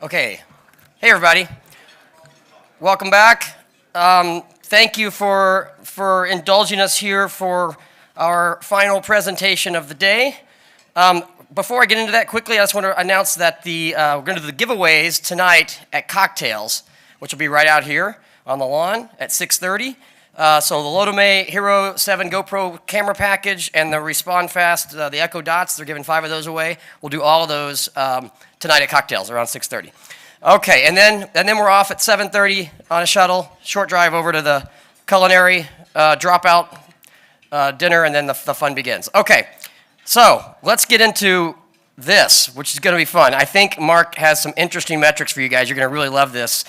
Okay. Hey, everybody. Welcome back. Thank you for indulging us here for our final presentation of the day. Before I get into that quickly, I just want to announce that we're going to do the giveaways tonight at Cocktails, which will be right out here on the lawn at 6:30. So the Lotome Hero 7 GoPro camera package and the Respond Fast, the Echo Dots, they're giving 5 of those away. We'll do all of those tonight at Cocktails around 6:30. Okay, and then we're off at 7:30 on a shuttle, short drive over to the culinary dropout dinner, and then the fun begins. Okay, so let's get into this, which is going to be fun. I think Mark has some interesting metrics for you guys. You're going to really love this.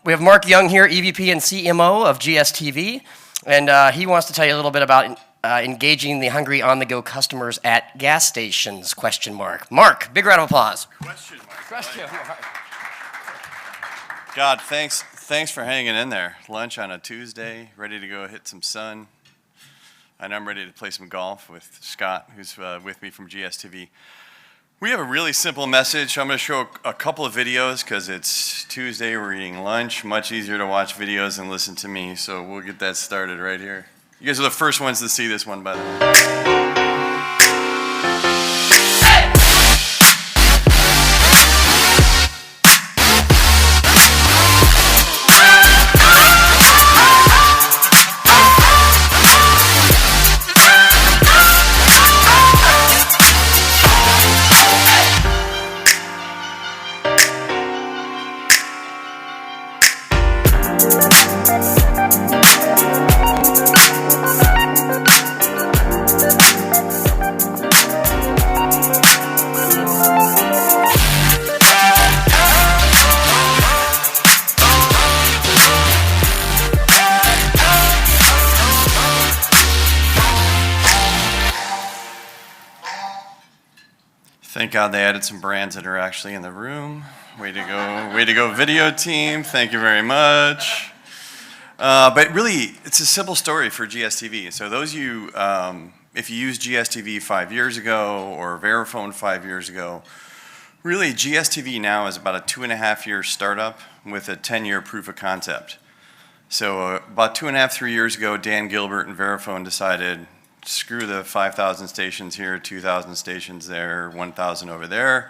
We have Mark Young here, EVP and CMO of GSTV, and he wants to tell you a little bit about engaging the hungry on-the-go customers at gas stations, ? Mark, big round of applause. Question mark. Question mark. God, thanks for hanging in there. Lunch on a Tuesday, ready to go hit some sun. And I'm ready to play some golf with Scott, who's with me from GSTV. We have a really simple message. I'm going to show a couple of videos because it's Tuesday, we're eating lunch. Much easier to watch videos than listen to me, so we'll get that started right here. You guys are the first ones to see this one, by the way. Thank God they added some brands that are actually in the room. Way to go video team, thank you very much. But really, it's a simple story for GSTV. So those of you, if you used GSTV 5 years ago or Verifone 5 years ago, really GSTV now is about a 2.5-year startup with a 10-year proof of concept. So about 2.5, 3 years ago, Dan Gilbert and Verifone decided, screw the 5,000 stations here, 2,000 stations there, 1,000 over there.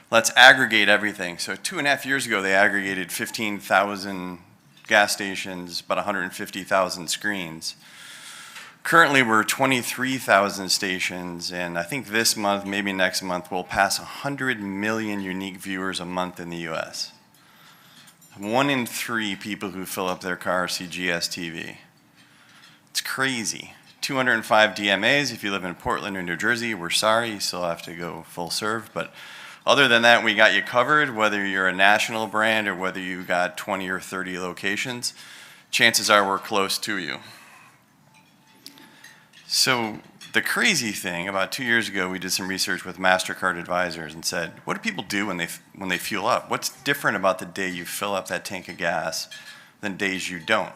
Let's aggregate everything. So 2.5 years ago, they aggregated 15,000 gas stations, about 150,000 screens. Currently, we're 23,000 stations, and I think this month, maybe next month, we'll pass 100 million unique viewers a month in the US. 1 in 3 people who fill up their car see GSTV. It's crazy. 205 DMAs. If you live in Portland or New Jersey, we're sorry, you still have to go full serve. But other than that, we got you covered, whether you're a national brand or whether you got 20 or 30 locations. Chances are we're close to you. So the crazy thing, about 2 years ago, we did some research with MasterCard advisors and said, what do people do when they fuel up? What's different about the day you fill up that tank of gas than days you don't?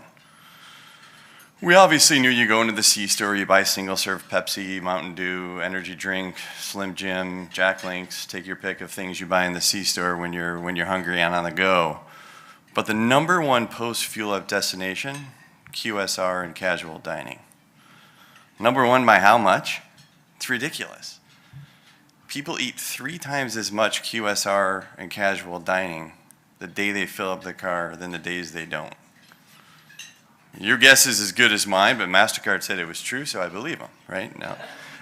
We obviously knew you go into the C-store, you buy single-serve Pepsi, Mountain Dew, energy drink, Slim Jim, Jack Links, take your pick of things you buy in the C-store when you're hungry and on the go. But the number one post-fuel up destination, QSR and casual dining. Number one by how much? It's ridiculous. People eat 3 times as much QSR and casual dining the day they fill up the car than the days they don't. Your guess is as good as mine, but MasterCard said it was true, so I believe them, right? Now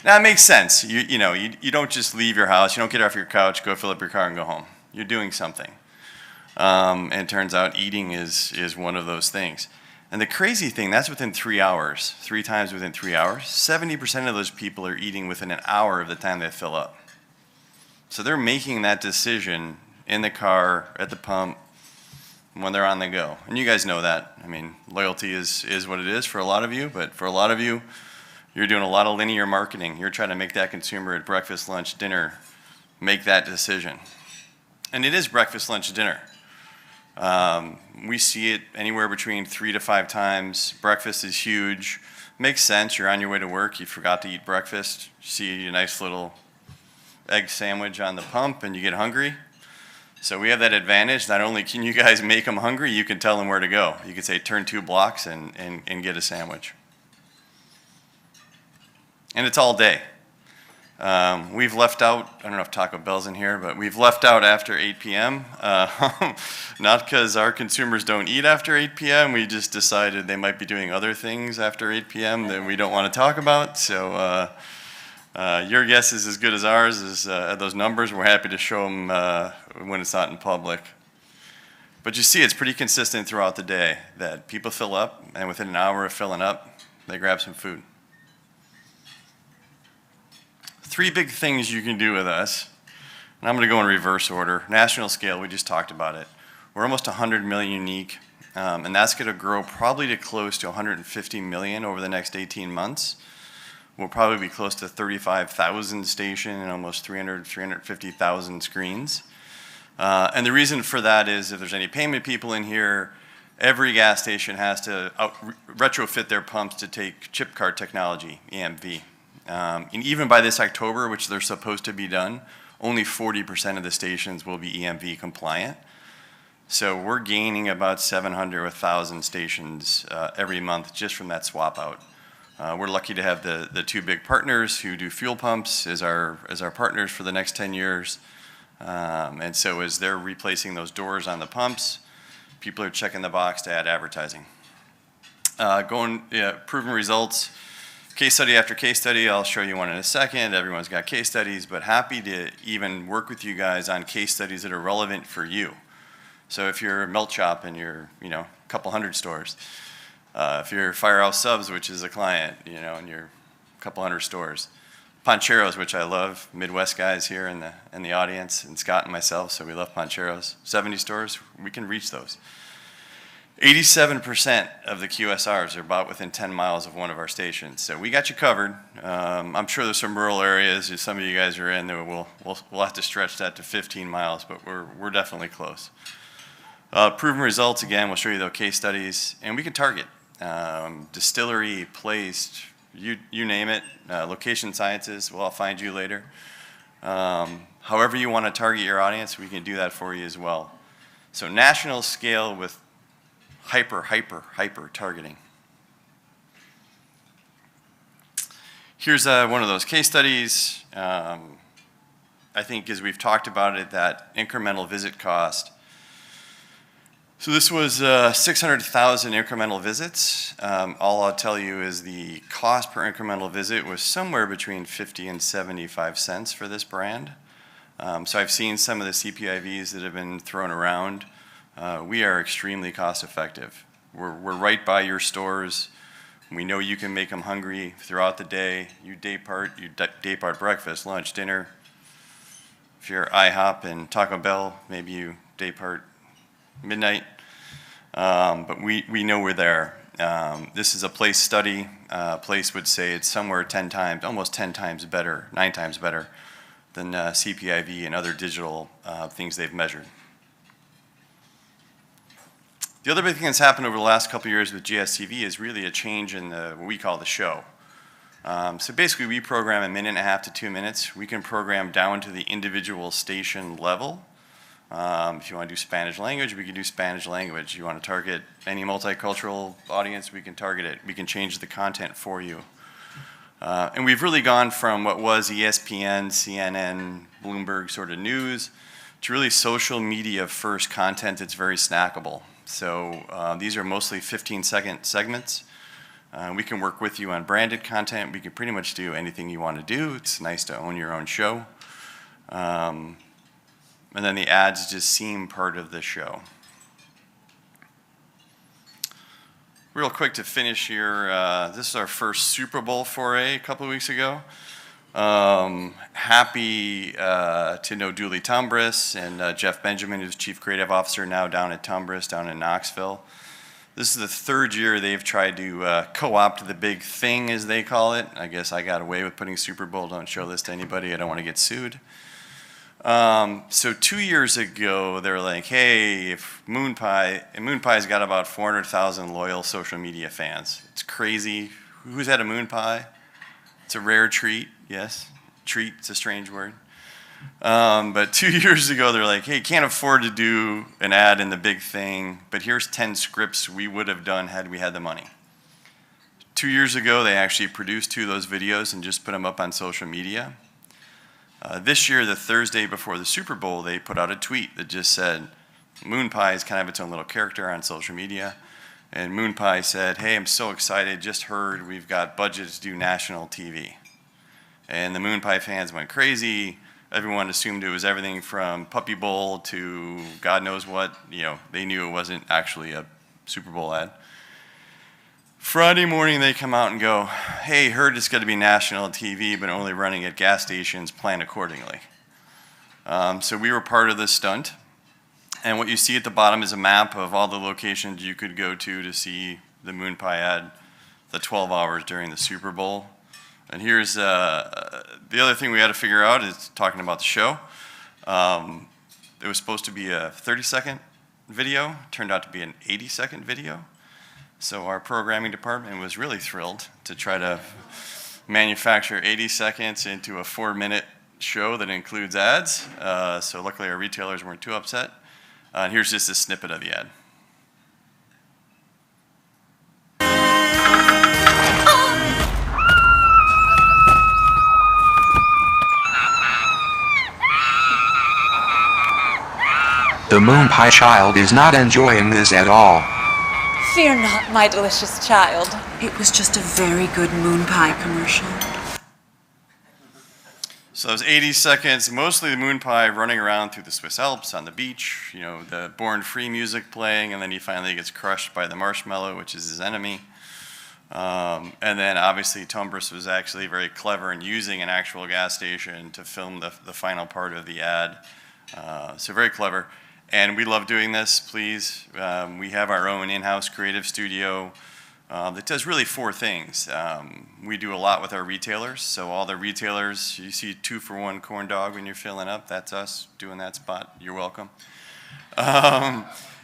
it makes sense. You don't just leave your house, you don't get off your couch, go fill up your car and go home. You're doing something. And it turns out eating is one of those things. And the crazy thing, that's within 3 hours, 3 times within 3 hours. 70% of those people are eating within an hour of the time they fill up. So they're making that decision in the car, at the pump, when they're on the go. And you guys know that. I mean, loyalty is what it is for a lot of you, but for a lot of you, you're doing a lot of linear marketing. You're trying to make that consumer at breakfast, lunch, dinner make that decision. And it is breakfast, lunch, dinner. We see it anywhere between 3 to 5 times. Breakfast is huge. Makes sense. You're on your way to work. You forgot to eat breakfast. You see a nice little egg sandwich on the pump and you get hungry. So we have that advantage. Not only can you guys make them hungry, you can tell them where to go. You can say turn 2 blocks and get a sandwich. And it's all day. We've left out, I don't know if Taco Bell's in here, but we've left out after 8 p.m. Not because our consumers don't eat after 8 p.m. We just decided they might be doing other things after 8 p.m. that we don't want to talk about. So your guess is as good as ours is at those numbers. We're happy to show them when it's not in public. But you see it's pretty consistent throughout the day that people fill up, and within an hour of filling up, they grab some food. 3 big things you can do with us, and I'm going to go in reverse order. National scale, we just talked about it. We're almost 100 million unique, and that's going to grow probably to close to 150 million over the next 18 months. We'll probably be close to 35,000 station and almost 350,000 screens. And the reason for that is if there's any payment people in here, every gas station has to retrofit their pumps to take chip card technology, EMV. And even by this October, which they're supposed to be done, only 40% of the stations will be EMV compliant. So we're gaining about 700 or 1,000 stations every month just from that swap out. We're lucky to have the 2 big partners who do fuel pumps as our partners for the next 10 years. And so as they're replacing those doors on the pumps, people are checking the box to add advertising. Proven results. Case study after case study, I'll show you one in a second. Everyone's got case studies, but happy to even work with you guys on case studies that are relevant for you. So if you're a melt shop and you're, a couple hundred stores, if you're Firehouse Subs, which is a client, and you're a couple hundred stores, Poncheros, which I love, Midwest guys here in the audience, and Scott and myself, so we love Poncheros. 70 stores, we can reach those. 87% of the QSRs are about within 10 miles of one of our stations. So we got you covered. I'm sure there's some rural areas that some of you guys are in that we'll have to stretch that to 15 miles, but we're definitely close. Proven results, again, we'll show you the case studies, and we can target. Distillery, placed, you name it, location sciences, well, I'll find you later. However you want to target your audience, we can do that for you as well. So national scale with hyper targeting. Here's one of those case studies. I think as we've talked about it, that incremental visit cost. So this was 600,000 incremental visits. All I'll tell you is the cost per incremental visit was somewhere between 50 and 75 cents for this brand. So I've seen some of the CPIVs that have been thrown around. We are extremely cost effective. We're right by your stores. We know you can make them hungry throughout the day. You day part breakfast, lunch, dinner. If you're IHOP and Taco Bell, maybe you day part midnight. But we know we're there. This is a place study. Place would say it's somewhere 10 times, almost 10 times better, 9 times better than CPIV and other digital things they've measured. The other big thing that's happened over the last couple of years with GSTV is really a change in what we call the show. So basically we program 1.5 to 2 minutes. We can program down to the individual station level. If you want to do Spanish language, we can do Spanish language. You want to target any multicultural audience, we can target it. We can change the content for you. And we've really gone from what was ESPN, CNN, Bloomberg sort of news to really social media first content that's very snackable. So these are mostly 15-second segments. We can work with you on branded content. We can pretty much do anything you want to do. It's nice to own your own show. And then the ads just seem part of the show. Real quick to finish here, this is our first Super Bowl foray a couple of weeks ago. Happy to know Dooley Tombras and Jeff Benjamin, who's Chief Creative Officer now down at Tombras, down in Knoxville. This is the 3rd year they've tried to co-opt the big thing, as they call it. I guess I got away with putting Super Bowl. Don't show this to anybody. I don't want to get sued. So 2 years ago, they were like, hey, if Moon Pie's got about 400,000 loyal social media fans. It's crazy. Who's had a Moon Pie? It's a rare treat, yes. Treat, it's a strange word. But 2 years ago, they're like, hey, can't afford to do an ad in the big thing, but here's 10 scripts we would have done had we had the money. 2 years ago, they actually produced 2 of those videos and just put them up on social media. This year, the Thursday before the Super Bowl, they put out a tweet that just said, Moon Pie is kind of its own little character on social media. And Moon Pie said, hey, I'm so excited, just heard we've got budget to do national TV. And the Moon Pie fans went crazy. Everyone assumed it was everything from Puppy Bowl to God knows what. You know, they knew it wasn't actually a Super Bowl ad. Friday morning, they come out and go, hey, heard it's going to be national TV, but only running at gas stations, plan accordingly. So we were part of this stunt. And what you see at the bottom is a map of all the locations you could go to see the Moon Pie ad, the 12 hours during the Super Bowl. And here's the other thing we had to figure out is talking about the show. It was supposed to be a 30-second video, turned out to be an 80-second video. So our programming department was really thrilled to try to manufacture 80 seconds into a 4-minute show that includes ads. So luckily our retailers weren't too upset. And here's just a snippet of the ad. The Moon Pie child is not enjoying this at all. Fear not, my delicious child. It was just a very good Moon Pie commercial. So those 80 seconds, mostly the Moon Pie running around through the Swiss Alps on the beach, you know, the Born Free music playing, and then he finally gets crushed by the marshmallow, which is his enemy. And then obviously Tombras was actually very clever in using an actual gas station to film the final part of the ad. So very clever. And we love doing this, please. We have our own in-house creative studio that does really 4 things. We do a lot with our retailers. So all the retailers, you see 2-for-1 corn dog when you're filling up, that's us doing that spot. You're welcome.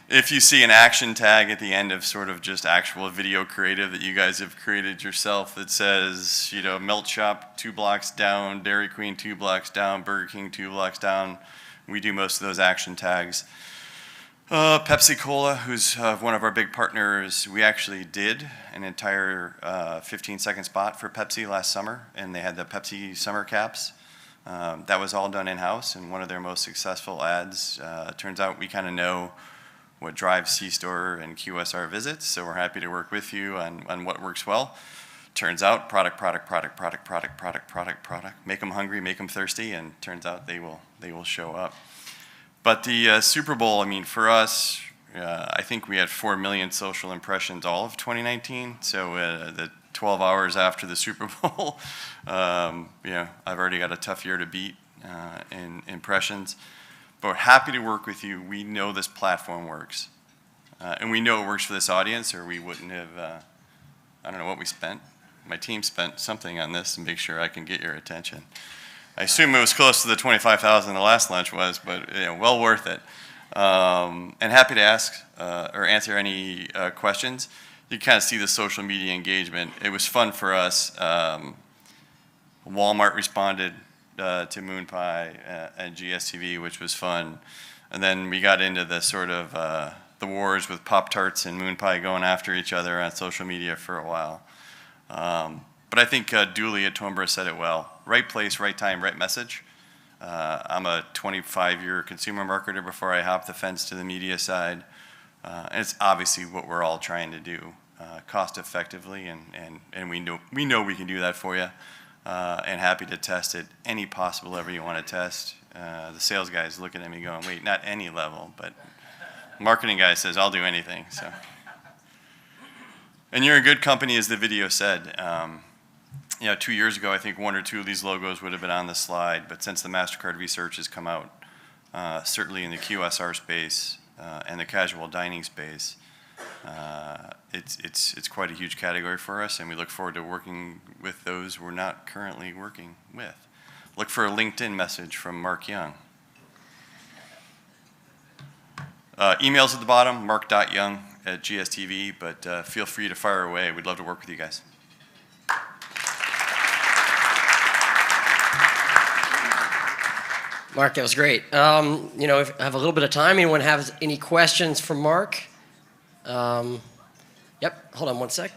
If you see an action tag at the end of sort of just actual video creative that you guys have created yourself that says, you know, Melt Shop 2 blocks down, Dairy Queen 2 blocks down, Burger King 2 blocks down, we do most of those action tags. Pepsi Cola, who's one of our big partners, we actually did an entire 15-second spot for Pepsi last summer, and they had the Pepsi summer caps. That was all done in-house, and one of their most successful ads. Turns out we kind of know what drives C-Store and QSR visits, so we're happy to work with you on what works well. Turns out product. Make them hungry, make them thirsty, and turns out they will show up. But the Super Bowl, I mean, for us, I think we had 4 million social impressions all of 2019. So the 12 hours after the Super Bowl, yeah, I've already got a tough year to beat in impressions. But we're happy to work with you. We know this platform works. And we know it works for this audience, or we wouldn't have, I don't know what we spent. My team spent something on this to make sure I can get your attention. I assume it was close to the $25,000 the last lunch was, but you know, well worth it. And happy to ask or answer any questions. You kind of see the social media engagement. It was fun for us. Walmart responded to Moon Pie and GSTV, which was fun. And then we got into the sort of the wars with Pop-Tarts and Moon Pie going after each other on social media for a while. But I think Dooley at Tombra said it well. Right place, right time, right message. I'm a 25-year consumer marketer before I hopped the fence to the media side. And it's obviously what we're all trying to do, cost effectively, and we know we can do that for you. And happy to test at any possible level you want to test. The sales guy's looking at me going, wait, not any level, but marketing guy says, I'll do anything. So. And you're in good company, as the video said. You know, 2 years ago, I think 1 or 2 of these logos would have been on the slide, but since the MasterCard research has come out, certainly in the QSR space and the casual dining space, it's quite a huge category for us, and we look forward to working with those we're not currently working with. Look for a LinkedIn message from Mark Young. Emails at the bottom, mark.young@GSTV, but feel free to fire away. We'd love to work with you guys. Mark, that was great. If I have a little bit of time, anyone has any questions for Mark? Yep, hold on one sec.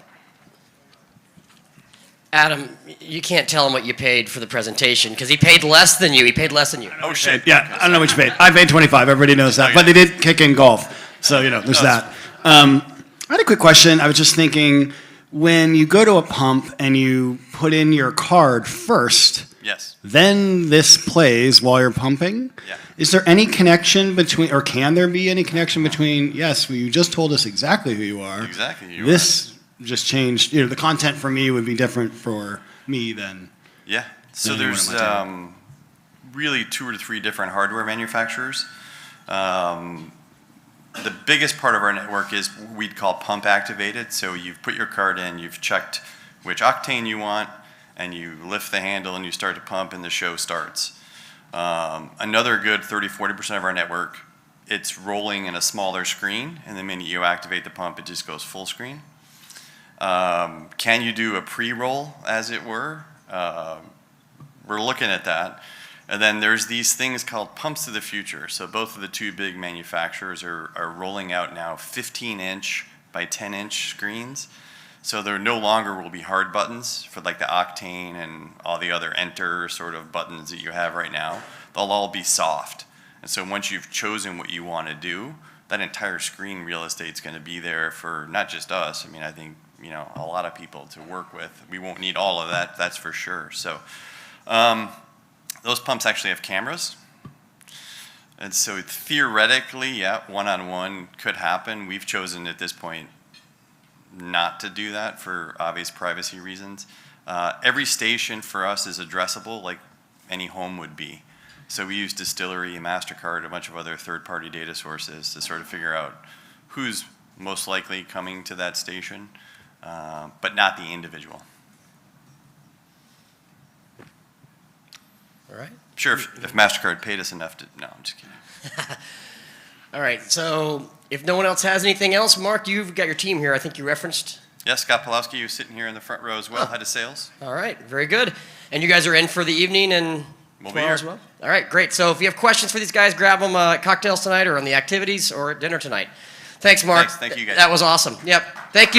Adam, you can't tell him what you paid for the presentation because he paid less than you. He paid less than you. Oh, shit. Yeah, I don't know what you paid. I paid 25. Everybody knows that. But they did kick in golf. So, there's that. I had a quick question. I was just thinking, when you go to a pump and you put in your card first, Yes. then this plays while you're pumping? Yeah. Is there any connection between, or can there be any connection between, yes, well, you just told us exactly who you are. Exactly who you This just changed, the content for me would be different for me than... Yeah. So anyone there's at my table. really 2 or 3 different hardware manufacturers. The biggest part of our network is what we'd call pump activated. So you've put your card in, you've checked which octane you want, and you lift the handle and you start to pump and the show starts. Another good 30-40% of our network, it's rolling in a smaller screen, and the minute you activate the pump, it just goes full screen. Can you do a pre-roll, as it were? We're looking at that. And then there's these things called pumps of the future. So both of the 2 big manufacturers are rolling out now 15-inch by 10-inch screens. So there no longer will be hard buttons for like the octane and all the other enter sort of buttons that you have right now. They'll all be soft. And so once you've chosen what you want to do, that entire screen real estate's going to be there for not just us. I mean, I think, a lot of people to work with. We won't need all of that, that's for sure. So those pumps actually have cameras. And so theoretically, yeah, one-on-one could happen. We've chosen at this point not to do that for obvious privacy reasons. Every station for us is addressable like any home would be. So we use Distillery, MasterCard, a bunch of other third-party data sources to sort of figure out who's most likely coming to that station, but not the individual. All right. Sure, if MasterCard paid us enough to, no, I'm just kidding. All right, so if no one else has anything else, Mark, you've got your team here. I think you referenced. Yes, Scott Pawlowski, who's sitting here in the front row as well, head of sales. All right, very good. And you guys are in for the evening and We'll be tomorrow here. as well? All right, great. So if you have questions for these guys, grab them at cocktails tonight or on the activities or at dinner tonight. Thanks, Mark. Thanks. Thank you, guys. That was awesome. Yep. Thank you.